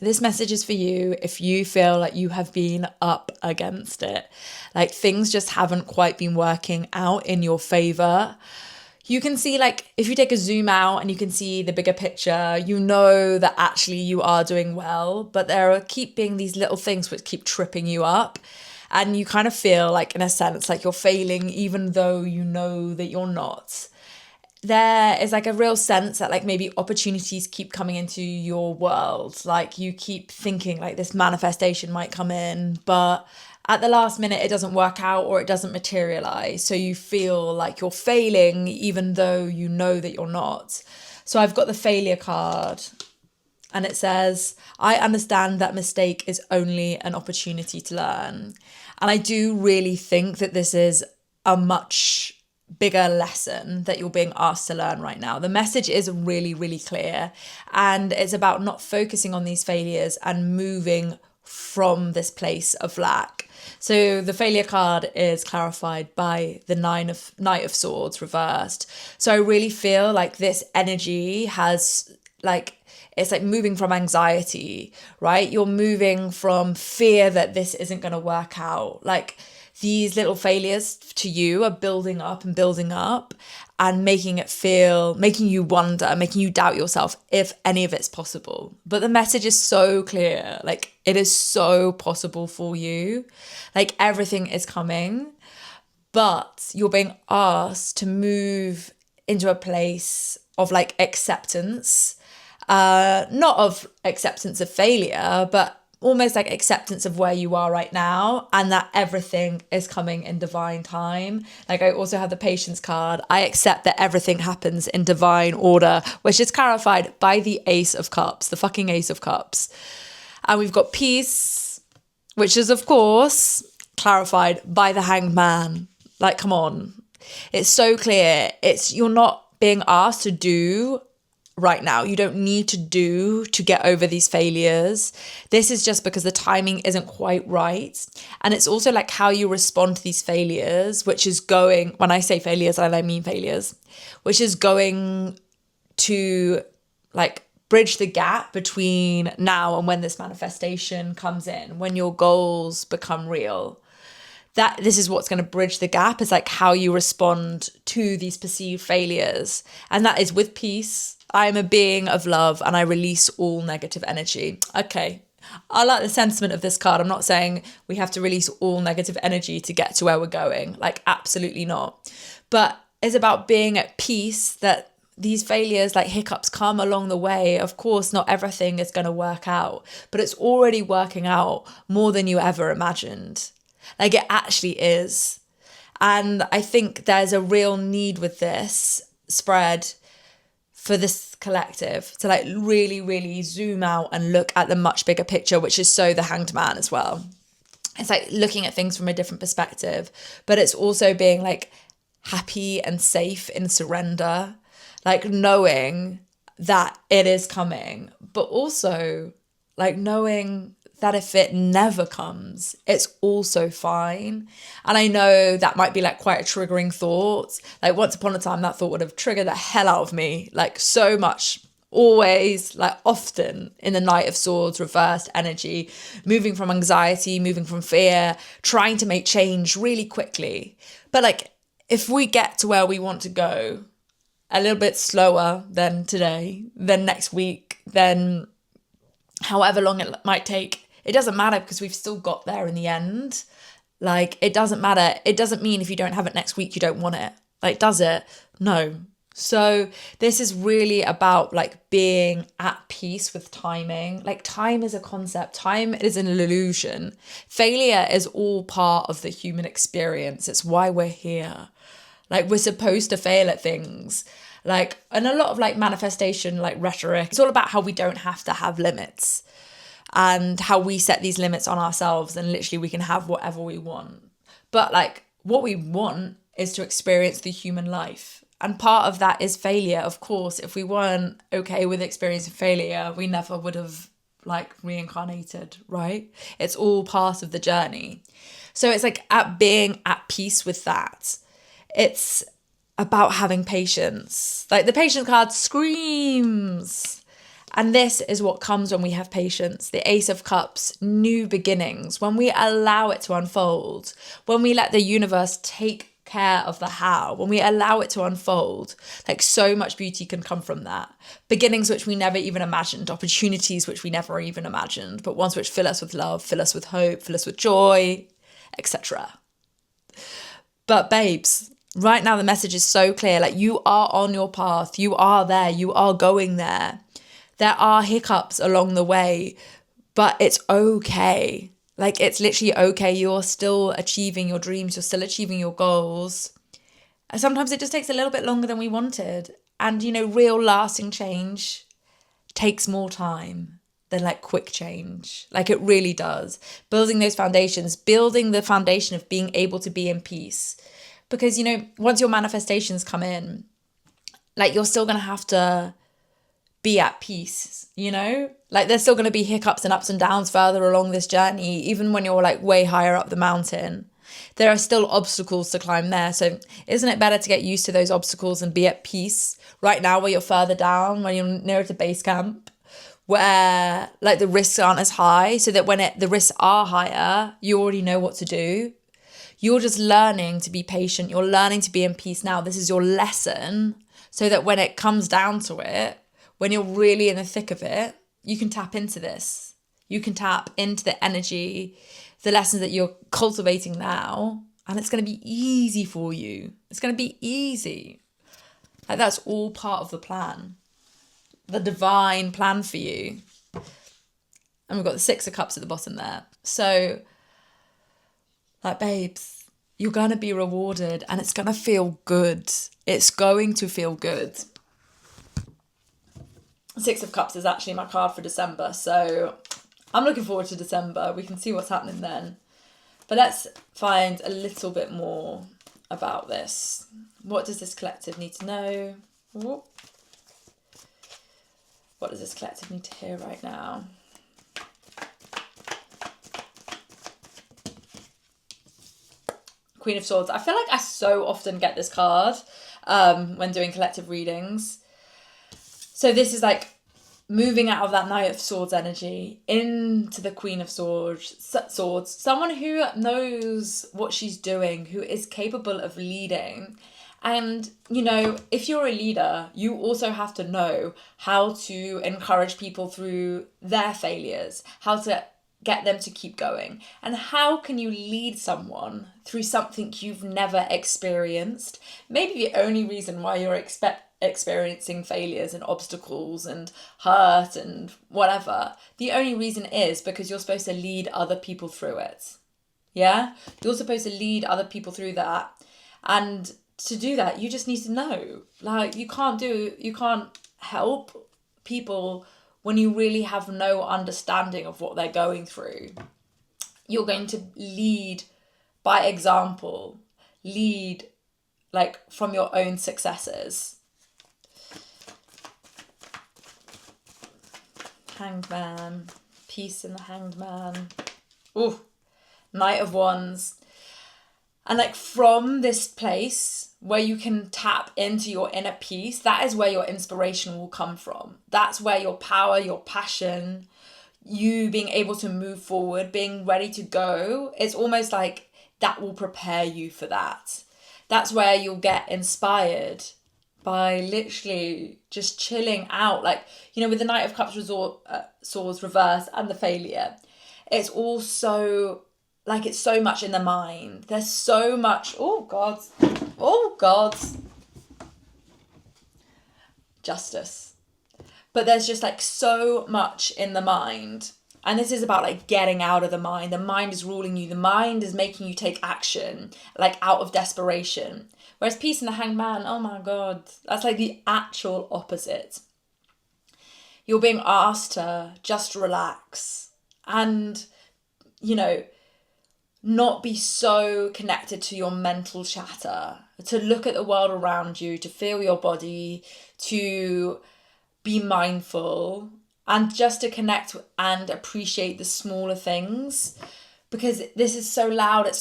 this message is for you if you feel like you have been up against it. Like things just haven't quite been working out in your favor. You can see, like, if you take a zoom out and you can see the bigger picture, you know that actually you are doing well, but there keep being these little things which keep tripping you up. And you kind of feel like, in a sense, like you're failing, even though you know that you're not. There is like a real sense that like maybe opportunities keep coming into your world. Like you keep thinking like this manifestation might come in, but at the last minute it doesn't work out or it doesn't materialize. So you feel like you're failing even though you know that you're not. So I've got the failure card and it says, I understand that mistake is only an opportunity to learn. And I do really think that this is a much bigger lesson that you're being asked to learn right now. The message is really, really clear. And it's about not focusing on these failures and moving from this place of lack. So the failure card is clarified by the Knight of Swords reversed. So I really feel like this energy has like, it's like moving from anxiety, right? You're moving from fear that this isn't going to work out. Like these little failures to you are building up and making you wonder, making you doubt yourself if any of it's possible. But the message is so clear. Like it is so possible for you. Like everything is coming, but you're being asked to move into a place of like acceptance, not of acceptance of failure, but almost like acceptance of where you are right now and that everything is coming in divine time. Like I also have the patience card. I accept that everything happens in divine order, which is clarified by the Ace of Cups, the fucking Ace of Cups. And we've got peace, which is of course clarified by the Hanged Man. Like, come on. It's so clear. You're not being asked to do right now. You don't need to do to get over these failures. This is just because the timing isn't quite right. And it's also like how you respond to these failures, which is going, when I say failures, I mean failures, which is going to like bridge the gap between now and when this manifestation comes in, when your goals become real. That this is what's going to bridge the gap, is like how you respond to these perceived failures. And that is with peace. I am a being of love and I release all negative energy. Okay. I like the sentiment of this card. I'm not saying we have to release all negative energy to get to where we're going. Like, absolutely not. But it's about being at peace that these failures, like hiccups, come along the way. Of course, not everything is going to work out, but it's already working out more than you ever imagined. Like it actually is. And I think there's a real need with this spread for this collective to like really, really zoom out and look at the much bigger picture, which is so the Hanged Man as well. It's like looking at things from a different perspective, but it's also being like happy and safe in surrender, like knowing that it is coming, but also like knowing that if it never comes, it's also fine. And I know that might be like quite a triggering thought. Like once upon a time, that thought would have triggered the hell out of me, like so much, always, like often in the Knight of Swords, reversed energy, moving from anxiety, moving from fear, trying to make change really quickly. But like, if we get to where we want to go a little bit slower than today, then next week, then however long it might take, it doesn't matter because we've still got there in the end. Like, it doesn't matter. It doesn't mean if you don't have it next week, you don't want it. Like, does it? No. So this is really about like being at peace with timing. Like time is a concept. Time is an illusion. Failure is all part of the human experience. It's why we're here. Like we're supposed to fail at things. Like, and a lot of like manifestation, like rhetoric, it's all about how we don't have to have limits and how we set these limits on ourselves and literally we can have whatever we want. But like what we want is to experience the human life. And part of that is failure. Of course, if we weren't okay with experiencing failure, we never would have like reincarnated, right? It's all part of the journey. So it's like at being at peace with that. It's about having patience. Like the patience card screams. And this is what comes when we have patience. The Ace of Cups, new beginnings, when we allow it to unfold, when we let the universe take care of the how, when we allow it to unfold, like so much beauty can come from that. Beginnings which we never even imagined, opportunities which we never even imagined, but ones which fill us with love, fill us with hope, fill us with joy, etc. But babes, right now the message is so clear. Like, you are on your path, you are there, you are going there. There are hiccups along the way, but it's okay. Like, it's literally okay. You're still achieving your dreams. You're still achieving your goals. And sometimes it just takes a little bit longer than we wanted. And, real lasting change takes more time than like quick change. Like, it really does. Building those foundations, building the foundation of being able to be in peace. Because, once your manifestations come in, like, you're still going to have to be at peace, like there's still going to be hiccups and ups and downs further along this journey. Even when you're like way higher up the mountain, there are still obstacles to climb there. So isn't it better to get used to those obstacles and be at peace right now, where you're further down, when you're nearer to base camp, where like the risks aren't as high, so that when the risks are higher, you already know what to do. You're just learning to be patient. You're learning to be in peace now. This is your lesson, so that when it comes down to it, when you're really in the thick of it, you can tap into this. You can tap into the energy, the lessons that you're cultivating now, and it's going to be easy for you. It's going to be easy. Like, that's all part of the plan, the divine plan for you. And we've got the Six of Cups at the bottom there. So, like, babes, you're going to be rewarded, and it's going to feel good. It's going to feel good. Six of Cups is actually my card for December, so I'm looking forward to December. We can see what's happening then. But let's find a little bit more about this. What does this collective need to know? What does this collective need to hear right now? Queen of Swords. I feel like I so often get this card when doing collective readings. So this is like moving out of that Knight of Swords energy into the Queen of Swords. Someone who knows what she's doing, who is capable of leading. And, if you're a leader, you also have to know how to encourage people through their failures, how to get them to keep going. And how can you lead someone through something you've never experienced? Maybe the only reason why you're experiencing failures and obstacles and hurt and whatever, the only reason is because you're supposed to lead other people through it. Yeah? You're supposed to lead other people through that. And to do that, you just need to know. Like, you can't help people when you really have no understanding of what they're going through. You're going to lead by example, lead like from your own successes. Hanged Man, peace in the Hanged Man. Ooh, Knight of Wands. And like, from this place where you can tap into your inner peace, that is where your inspiration will come from. That's where your power, your passion, you being able to move forward, being ready to go, it's almost like that will prepare you for that. That's where you'll get inspired by literally just chilling out. Like, with the Knight of Cups Swords reverse and the failure, it's also like, it's so much in the mind. There's so much, oh God, justice. But there's just like so much in the mind. And this is about like getting out of the mind. The mind is ruling you. The mind is making you take action, like out of desperation. Whereas peace in the Hanged Man, oh my God, that's like the actual opposite. You're being asked to just relax and, not be so connected to your mental chatter, to look at the world around you, to feel your body, to be mindful, and just to connect and appreciate the smaller things, because this is so loud, it's so